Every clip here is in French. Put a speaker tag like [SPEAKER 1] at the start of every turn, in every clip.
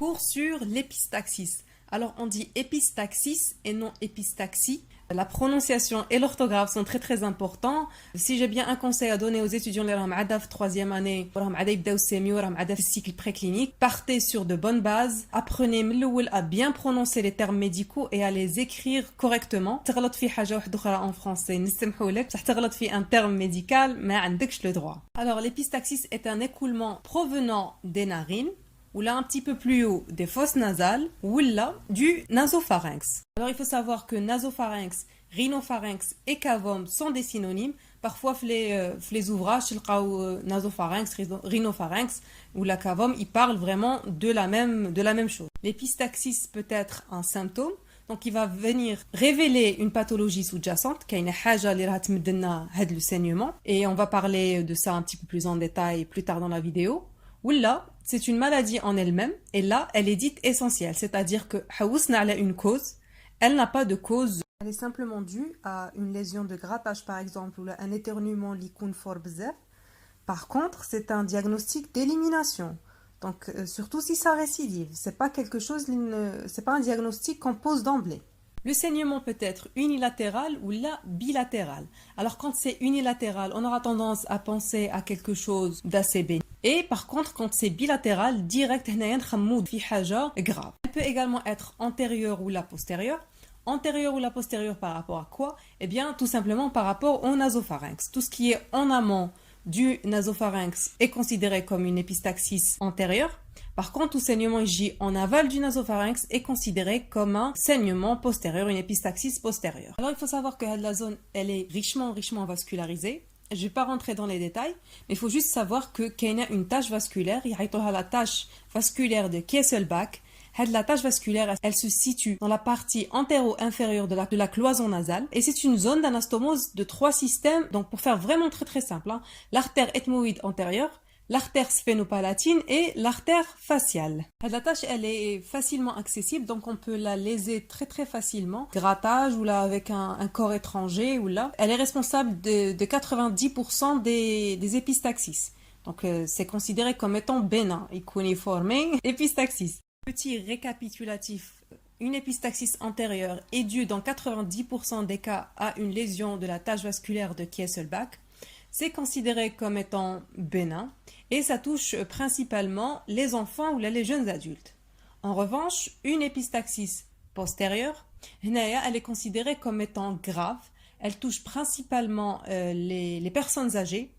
[SPEAKER 1] cours sur l'épistaxis. Alors on dit épistaxis et non épistaxie. La prononciation et l'orthographe sont très très importants. Si j'ai bien un conseil à donner aux étudiants qui sont en troisième année, le cycle préclinique, partez sur de bonnes bases, apprenez à bien prononcer les termes médicaux et à les écrire correctement. En français, un terme médical, mais le droit. Alors l'épistaxis est un écoulement provenant des narines, ou là un petit peu plus haut des fosses nasales, ou là du nasopharynx. Alors il faut savoir que nasopharynx, rhinopharynx et cavum sont des synonymes. Parfois, les ouvrages, nasopharynx, rhinopharynx ou la cavum, ils parlent vraiment de la même chose. L'épistaxis peut être un symptôme, donc il va venir révéler une pathologie sous-jacente, qui est une haja li rahat tmedna had le saignement, et on va parler de ça un petit peu plus en détail plus tard dans la vidéo. Ou là, c'est une maladie en elle-même, et là, elle est dite essentielle, c'est-à-dire que haousna ala une cause, elle n'a pas de cause. Elle est simplement due à une lésion de grattage par exemple, ou un éternuement likoun fort bzef. Par contre, c'est un diagnostic d'élimination. Donc, surtout si ça récidive, c'est pas quelque chose, c'est pas un diagnostic qu'on pose d'emblée. Le saignement peut être unilatéral ou là bilatéral. Alors quand c'est unilatéral, on aura tendance à penser à quelque chose d'assez bénin. Et par contre, quand c'est bilatéral, direct, grave. Elle peut également être antérieure ou la postérieure. Antérieure ou la postérieure par rapport à quoi? Eh bien, tout simplement par rapport au nasopharynx. Tout ce qui est en amont du nasopharynx est considéré comme une épistaxis antérieure. Par contre, tout saignement en aval du nasopharynx est considéré comme un saignement postérieur, une épistaxis postérieure. Alors, il faut savoir que la zone, elle est richement vascularisée. Je ne vais pas rentrer dans les détails, mais il faut juste savoir qu'il y a une tache vasculaire, il y a la tache vasculaire de Kieselbach. La tache vasculaire, elle se situe dans la partie antéro-inférieure de la cloison nasale et c'est une zone d'anastomose de 3 systèmes. Donc pour faire vraiment très très simple, l'artère ethmoïde antérieure, l'artère sphénopalatine et l'artère faciale. La tache, elle est facilement accessible, donc on peut la léser très très facilement. Grattage ou là avec un corps étranger ou là. Elle est responsable de 90% des épistaxis. Donc c'est considéré comme étant bénin et cuniforme épistaxis. Petit récapitulatif, une épistaxis antérieure est due dans 90% des cas à une lésion de la tache vasculaire de Kieselbach. C'est considéré comme étant bénin et ça touche principalement les enfants ou les jeunes adultes. En revanche, une épistaxis postérieure, elle est considérée comme étant grave. Elle touche principalement les personnes âgées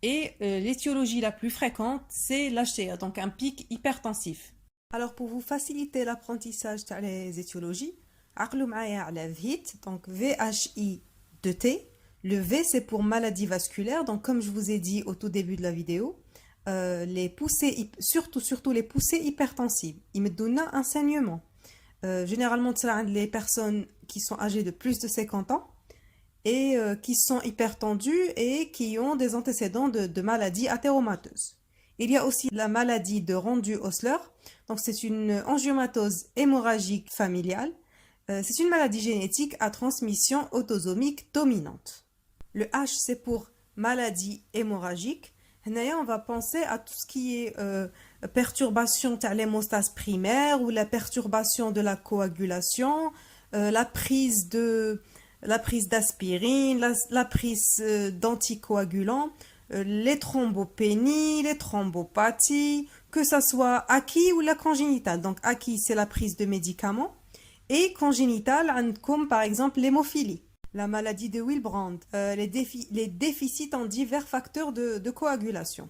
[SPEAKER 1] et l'étiologie la plus fréquente, c'est l'HTA, donc un pic hypertensif. Alors pour vous faciliter l'apprentissage des étiologies, donc VHI-T. Le V c'est pour maladie vasculaire, donc comme je vous ai dit au tout début de la vidéo, les poussées, surtout les poussées hypertensives, ils me donnent un saignement. Généralement, c'est les personnes qui sont âgées de plus de 50 ans et qui sont hypertendues et qui ont des antécédents de maladies athéromateuses. Il y a aussi la maladie de Rendu-Osler, donc c'est une angiomatose hémorragique familiale. C'est une maladie génétique à transmission autosomique dominante. Le H, c'est pour maladie hémorragique. On va penser à tout ce qui est perturbation de l'hémostase primaire ou la perturbation de la coagulation, la prise d'aspirine, la prise d'anticoagulants, les thrombopénies, les thrombopathies, que ça soit acquis ou la congénitale. Donc acquis, c'est la prise de médicaments. Et congénitale, comme par exemple l'hémophilie, la maladie de Willebrand, les déficits en divers facteurs de coagulation.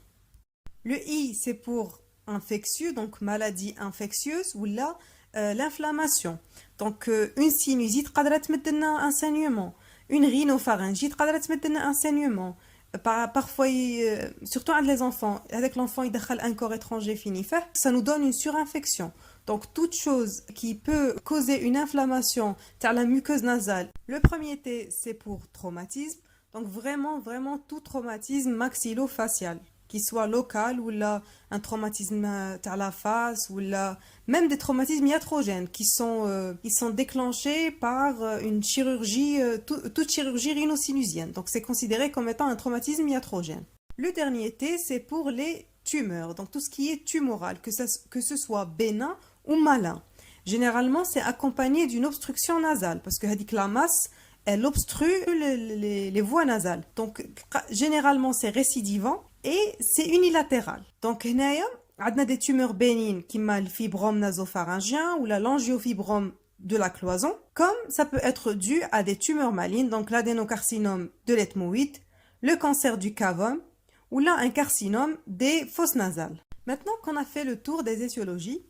[SPEAKER 1] Le I, c'est pour infectieux, donc maladie infectieuse, ou là, l'inflammation. Donc une sinusite, un saignement. Une rhinopharyngite, un saignement. Parfois, surtout avec les enfants, avec l'enfant, il décale un corps étranger fini fait, ça nous donne une surinfection. Donc, toute chose qui peut causer une inflammation de la muqueuse nasale. Le premier T, c'est pour traumatisme. Donc, vraiment tout traumatisme maxillofacial, qu'il soit local ou là, un traumatisme à la face ou là, même des traumatismes iatrogènes qui sont déclenchés par une chirurgie, toute chirurgie rhinosinusienne. Donc, c'est considéré comme étant un traumatisme iatrogène. Le dernier T, c'est pour les tumeurs, donc tout ce qui est tumoral, que ce soit bénin ou malin. Généralement, c'est accompagné d'une obstruction nasale parce que la masse, elle obstrue les voies nasales. Donc, généralement, c'est récidivant et c'est unilatéral. Donc, on a des tumeurs bénignes qui sont le fibrome nasopharyngien ou l'angiofibrome de la cloison, comme ça peut être dû à des tumeurs malignes, donc l'adénocarcinome de l'ethmoïde, le cancer du cavum ou là un carcinome des fosses nasales. Maintenant qu'on a fait le tour des étiologies,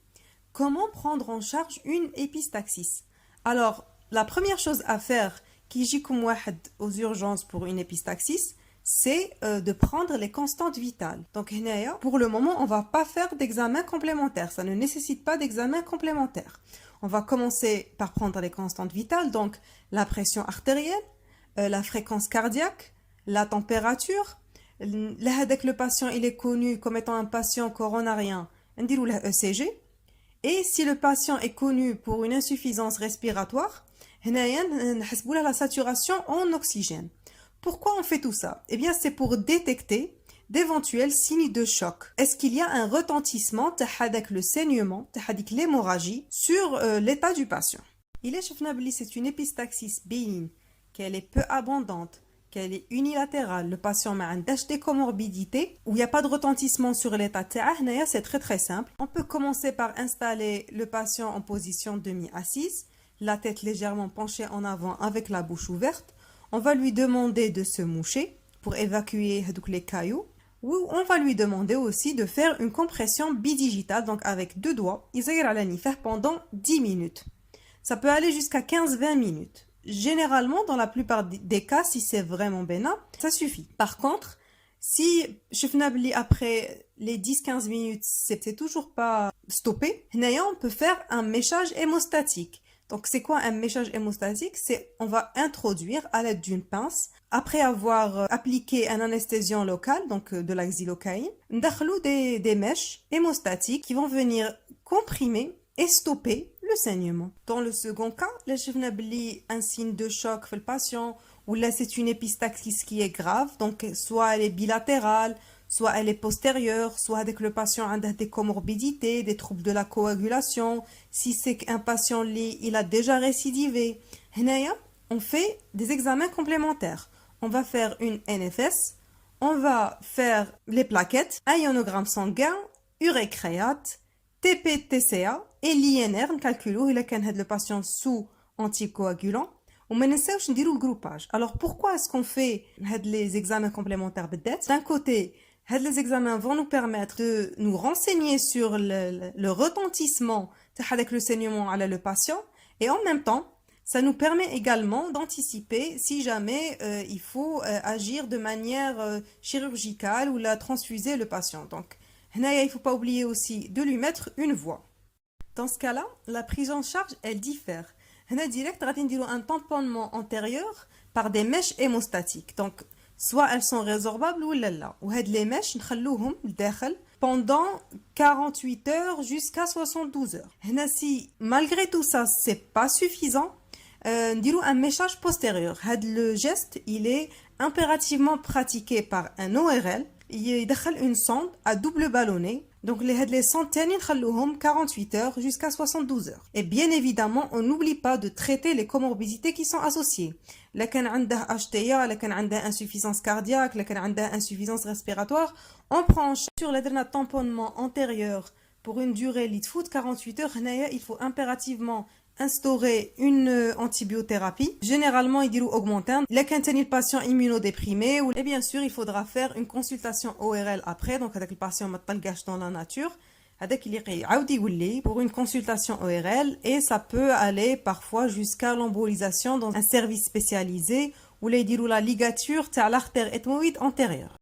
[SPEAKER 1] comment prendre en charge une épistaxis? Alors, la première chose à faire qui j'y comme واحد aux urgences pour une épistaxis, c'est de prendre les constantes vitales. Donc, pour le moment, on ne va pas faire d'examen complémentaire. Ça ne nécessite pas d'examen complémentaire. On va commencer par prendre les constantes vitales, donc la pression artérielle, la fréquence cardiaque, la température. Le patient il est connu comme étant un patient coronarien, on dit le ECG. Et si le patient est connu pour une insuffisance respiratoire, on a la saturation en oxygène. Pourquoi on fait tout ça? Eh bien, c'est pour détecter d'éventuels signes de choc. Est-ce qu'il y a un retentissement avec le saignement, avec l'hémorragie sur l'état du patient? Il est chefnabli, c'est une épistaxis bénigne, qu'elle est peu abondante, qu'elle est unilatérale. Le patient a des comorbidités où il n'y a pas de retentissement sur l'état. C'est très très simple. On peut commencer par installer le patient en position demi-assise, la tête légèrement penchée en avant avec la bouche ouverte. On va lui demander de se moucher pour évacuer les cailloux. Ou on va lui demander aussi de faire une compression bidigitale, donc avec 2 doigts, pendant 10 minutes. Ça peut aller jusqu'à 15-20 minutes. Généralement, dans la plupart des cas, si c'est vraiment bénin, ça suffit. Par contre, si après les 10-15 minutes, c'est toujours pas stoppé, on peut faire un méchage hémostatique. Donc, c'est quoi un méchage hémostatique? C'est on va introduire à l'aide d'une pince, après avoir appliqué un anesthésiant local, donc de la xylocaïne, des mèches hémostatiques qui vont venir comprimer et stopper le saignement. Dans le second cas, là, je viens un signe de choc chez le patient, ou là, c'est une épistaxis qui est grave, donc soit elle est bilatérale, soit elle est postérieure, soit avec le patient a des comorbidités, des troubles de la coagulation. Si c'est un patient il a déjà récidivé. On fait des examens complémentaires. On va faire une NFS, on va faire les plaquettes, un ionogramme sanguin, urécréate, TP-TCA et l'INR, calculou, il a le patient sous anticoagulant. On ne sait pas le groupage. Alors pourquoi est-ce qu'on fait les examens complémentaires? D'un côté, les examens vont nous permettre de nous renseigner sur le retentissement avec le saignement à le patient et en même temps, ça nous permet également d'anticiper si jamais il faut agir de manière chirurgicale ou la transfuser le patient. Donc, il ne faut pas oublier aussi de lui mettre une voie. Dans ce cas-là, la prise en charge, elle diffère. On a direct un tamponnement antérieur par des mèches hémostatiques. Donc, soit elles sont résorbables ou là. Ou les mèches, nous les pendant 48 heures jusqu'à 72 heures. Si malgré tout ça, c'est pas suffisant, un méchage postérieur. Le geste, il est impérativement pratiqué par un ORL. Il y a une sonde à double ballonnet. Donc, les centaines, 48 heures jusqu'à 72 heures. Et bien évidemment, on n'oublie pas de traiter les comorbidités qui sont associées. Là, quand on a HTA, là, quand on a insuffisance cardiaque, là, quand on a insuffisance respiratoire, on prend sur le tamponnement antérieur pour une durée de 48 heures. Il faut impérativement instaurer une antibiothérapie. Généralement, il dit augmenter. Là, quand le patient immunodéprimé, et bien sûr, il faudra faire une consultation ORL après, donc avec le patient dans la nature, avec pour une consultation ORL, et ça peut aller parfois jusqu'à l'embolisation dans un service spécialisé où il dit la ligature de l'artère ethmoïde antérieure.